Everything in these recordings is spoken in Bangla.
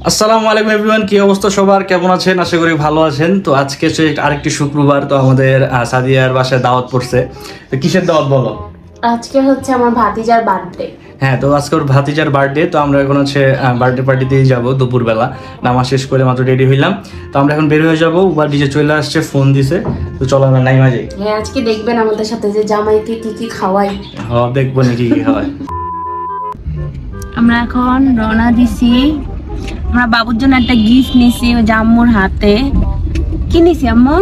আসসালামু আলাইকুম এভরিওয়ান, কি অবস্থা সবার, কেমন আছেন? আশা করি ভালো আছেন। তো আজকে আরেকটি শুক্রবার, তো আমাদের সাদিয়ার বাসায় দাওয়াত পড়ছে। তো কিসের দাওয়াত বলো? আজকে হচ্ছে আমার ভাতিজার বার্থডে। হ্যাঁ, তো আজকে ওর ভাতিজার বার্থডে। তো আমরা এখন হচ্ছে বার্থডে পার্টিতেই যাবো দুপুরবেলা। নামাজ শেষ করে মাত্র রেডি হইলাম। তো আমরা এখন বের হয়ে যাবো। উবার ডিজে চলে আসছে, ফোন দিছে। তো চলো আমরা নাইমা যাই। হ্যাঁ, আজকে দেখবেন আমাদের সাথে যে জামাইকে কি কি খাওয়াই। হ্যাঁ, দেখবো নাকি কি খাওয়ায়। আমরা এখন রওনা দিছি। আমরা বাবুর জন্য একটা গিফট নিছি, ও জাম্মুর হাতে। কি নিছি আম্মু?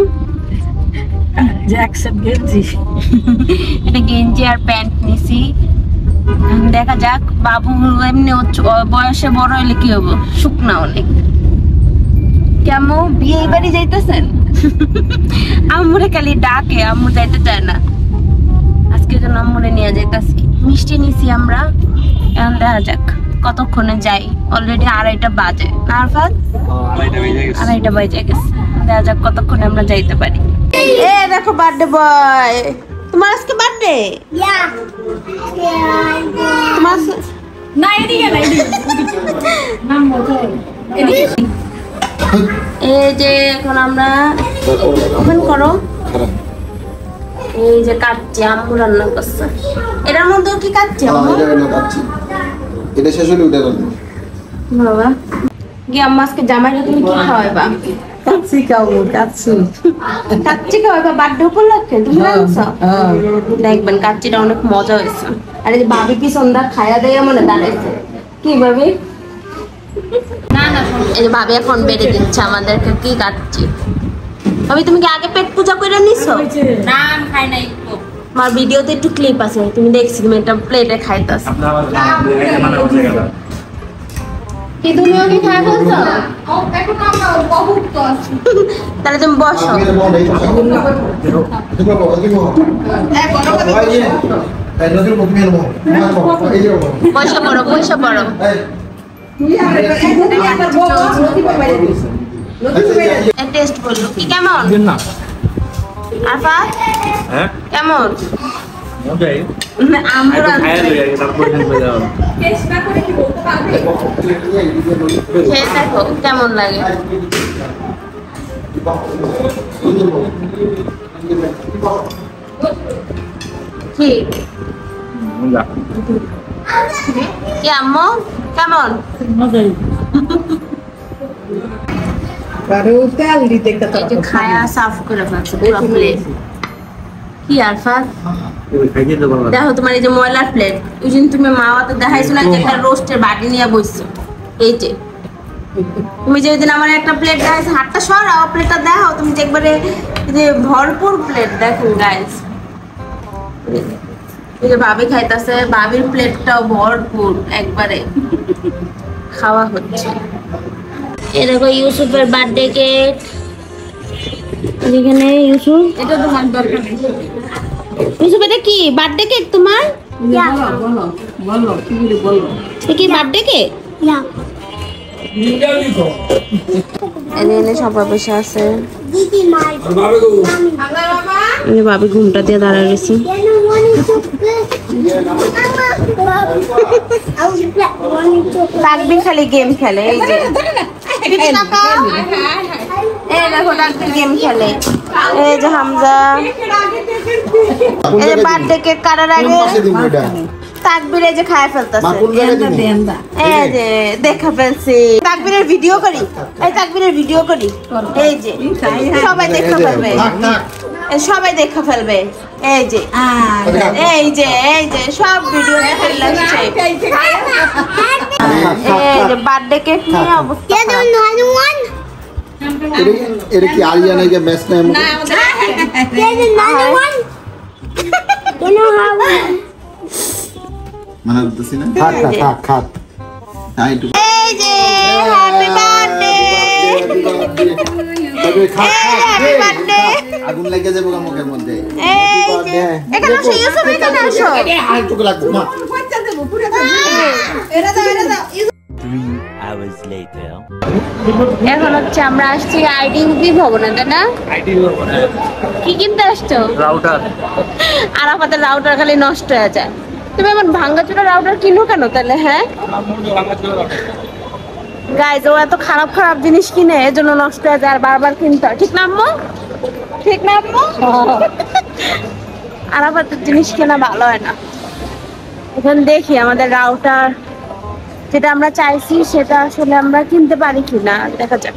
একটা গেঞ্জি আর প্যান্ট নিছি। দেখা যাক, বাবু এমনি বয়সে বড় হইলে কি হবো, শুকনা অনেক। কেমন বিয়ে বাড়ি যাইতেছেন? আম্মুরে খালি ডাকে, আম্মু যাইতে চায় না। আজকে জন্য আম্মুরে নিয়ে যাইতাছি। মিষ্টি নিছি আমরা। এখন দেখা যাক কতক্ষণে যাই। অলরেডি 2:30 বাজে না আরফাত? 2:30 বাজে গেছে। দেখা যাক কতক্ষণে আমরা যাইতে পারি। এ দেখো বার্থডে বয়, তোমার আজকে বার্থডে? তোমার না এদিকে না, এদিকে। এই যে এখন আমরা ওপেন করো। এই যে কাটছি, আম্মু রান্না করছে। এটার মধ্যে কি কাটছি আম্মু? এটা শেষ হলে উঠে রাখবো বাবা। কি আম্মা আজকে জামাইরে তুমি কি খাওয়াইবা? কাচ্চি খাবো, কাচ্চি খাওয়াইবা বার্থডে উপলক্ষে? তুমি রাখছো? দেখবেন কাচ্চিটা অনেক মজা হয়েছে। আর এই যে ভাবি কি সন্ধ্যা খাইয়া দেয় মনে দাঁড়াইছে। কি ভাবি? এই যে ভাবি এখন বেড়ে দিচ্ছে আমাদেরকে কি কাটছি। ভাবি তুমি কি আগে পেট পূজা করে নিছো? না খাই নাই। আমার ভিডিওতে একটু ক্লিপ আছে, তুমি দেখছি তুমি একটা প্লেটে খাইতাছো। কি তুমিও কি খাই ফেলছো? তাহলে তুমি বসো। পয়সা পড়ো, পয়সা পড়ো। টেস্ট করলো কি কেমন? আফা কেমন? আমরা খেয়ে দেখো কেমন লাগে। ঠিক কি আম্মু কেমন? খায়া সাফ করে ফেলছে পুরো প্লেট। কি আরফাত দেখো তোমার এই যে ময়লার প্লেট, ওই দিন তুমি মাওয়াতে দেখাইছো না যে একটা রোস্টের বাটি নিয়ে বসছো। এই যে তুমি যে ওই দিন আমার একটা প্লেট দেখাইছো, হাতটা সরাও, প্লেটটা দেখাও। তুমি যে একবারে যে ভরপুর প্লেট দেখুন গাইস। এই যে ভাবি খাইতাছে, ভাবির প্লেটটাও ভরপুর, একবারে খাওয়া হচ্ছে। এই দেখো ইউসুফের বার্থডে কেক। এখানে ইউসুফ, এটা তোমার দরকার নেই। ইউসুফ এটা কি বার্থডে কেক তোমার? বলো কি বলো, কি বার্থডে কেক? এখানে সবাই বসে আছে। ভাবি ঘুমটা দিয়ে দাঁড়ায় রয়েছে। তাকবির খালি গেম খেলে। এই যে দেখো তাকবির গেম খেলে। এই যে হামজা, এই যে বার্থডে কেক কাটার আগে তাকবির এই যে খায় ফেলতেছে। এই যে দেখা ফেলছি। তাকবিরের ভিডিও করি, এই তাকবিরের ভিডিও করি। এই যে সবাই দেখা ফেলবে, সবাই দেখা ফেলবে। এই যে এই যে এই যে সব ভিডিও দেখে লাগছে। এই যে বার্থডে কেক নিয়ে অবস্থা। এটা কি আরিয়ানা কে বেস্ট নেম মানে বুঝছি না। খাত এই যে হ্যাপি বার্থডে, হ্যাপি বার্থডে। আগুন লেগে যাবে মুখের মধ্যে। এই যে এখানে আসো ইউসুফ, এখানে আসো। আর টুকু লাগবে মা। এরা দাও 3 hours later. এখন হচ্ছে আমরা আসছি আইডিউবি ভবনে, তাই না? কি কিনতে আসছো? রাউটার। আর আমাদের রাউটার খালি নষ্ট হয়ে যায়। তুমি এমন ভাঙ্গাচোরা রাউটার কিনো কেন তাহলে? হ্যাঁ গাইজ ও এত খারাপ খারাপ জিনিস কিনে এজন্য নষ্ট হয়ে যায় আর বারবার কিনতে হয়। ঠিক না আম্মু? ঠিক না আম্মু? আরাফাতের জিনিস কেনা ভালো হয় না। এখন দেখি আমাদের রাউটার যেটা আমরা চাইছি সেটা আসলে আমরা কিনতে পারি কিনা, দেখা যাক।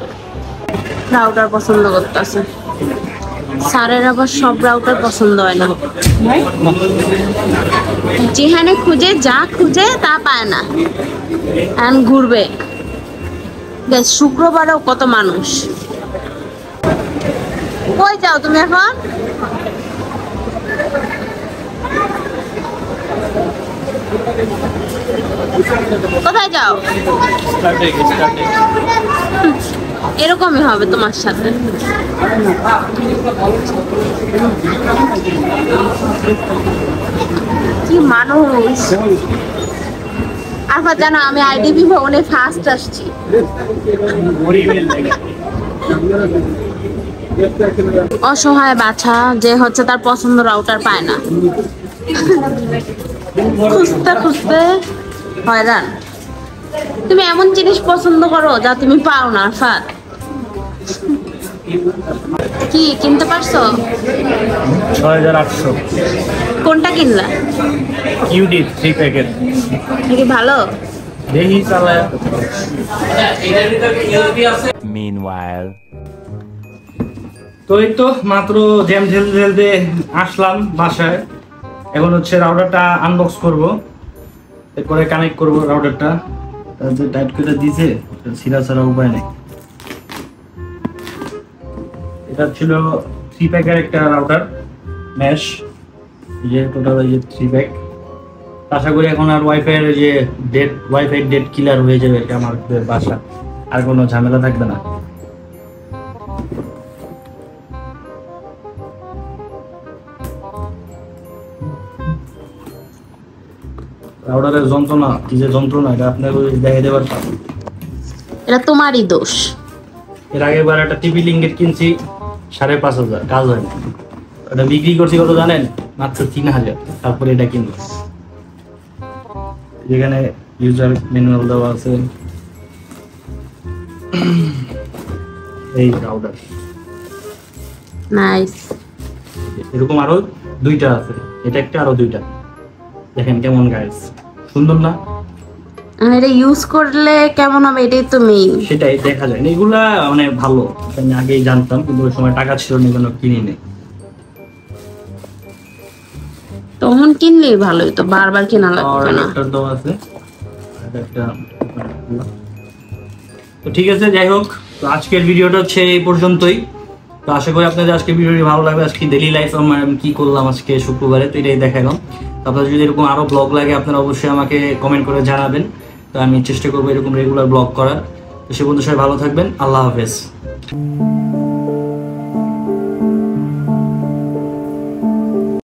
রাউটার পছন্দ করতেছে, স্যারের আবার সব রাউটার পছন্দ হয় না। যেখানে খুঁজে যা খুঁজে তা পায় না, এখন ঘুরবে। বেশ, শুক্রবারেও কত মানুষ। কই যাও তুমি এখন? কোথায় যাও? এরকমই হবে তোমার সাথে। কি মানুষ! আরফাত জানো আমি আইডিবি ভবনে ফার্স্ট আসছি। অসহায় বাছা যে হচ্ছে তার পছন্দ রাউটার পায় না, খুঁজতে খুঁজতে হয়রান। তুমি এমন জিনিস পছন্দ করো যা তুমি পাও না আরফাত। কি কিনতে পারছো? 6800 কোনটা কিনলা? UD 3 packet. কি ভালো? দেখি চালায়। Meanwhile. তো এই তো মাত্র জ্যাম ঢেলতে ঢেলতে আসলাম বাসায়। এখন হচ্ছে রাউটারটা আনবক্স করব, এরপরে কানেক্ট করব রাউটারটা। যে টাইট করে দিয়েছে সিরা ছাড়া উপায় নেই। এটা ছিল 3 প্যাকের একটা রাউটার মেশ, যে টোটাল এই যে 3 প্যাক। আশা করি এখন আর ওয়াইফাই এর যে ওয়াইফাই ডেট ক্লিয়ার হয়ে যাবে এটা আমার বাসা, আর কোনো ঝামেলা থাকবে না। রাউটারের যন্ত্রণা, কি যে যন্ত্রণা, এটা আপনাকে দেখাই দেবার পারবো। এটা তোমারই দোষ। এর আগের বার একটা টিভি লিঙ্কের কিনছি 5,500, কাজ হয় না। এটা বিক্রি করছি কত জানেন? মাত্র 3,000। তারপরে এটা কিনবো। যেখানে ইউজার ম্যানুয়াল দেওয়া আছে। এই রাউটার নাইস। এরকম আরো 2টা আছে, এটা একটা আরো 2টা। দেখেন কেমন গাইস, সুন্দর না? এটা ইউজ করলে কেমন হবে এটাই তো মেইন। সেটাই দেখা যায় না, এগুলা মানে ভালো, আমি আগেই জানতাম কিন্তু ওই সময় টাকা ছিল না, জন্য কিনিনি। তখন কিনলেই ভালোই তো, বারবার কেনা লাগবে না। অর্ডার দেওয়া আছে একটা। তো ঠিক আছে, যাই হোক, তো আজকের ভিডিওটা হচ্ছে এই পর্যন্তই। তো আশা করি আপনাদের আজকে ভিডিওটি ভালো লাগবে। আজকে ডেইলি লাইফ আমি কি করলাম আজকে শুক্রবারে, তো এটাই দেখালাম। আপনাদের যদি এরকম আরো ব্লগ লাগে আপনারা অবশ্যই আমাকে কমেন্ট করে জানাবেন, তো আমি চেষ্টা করবো এরকম রেগুলার ব্লগ করার। তো সে বন্ধু সবাই ভালো থাকবেন, আল্লাহ হাফেজ।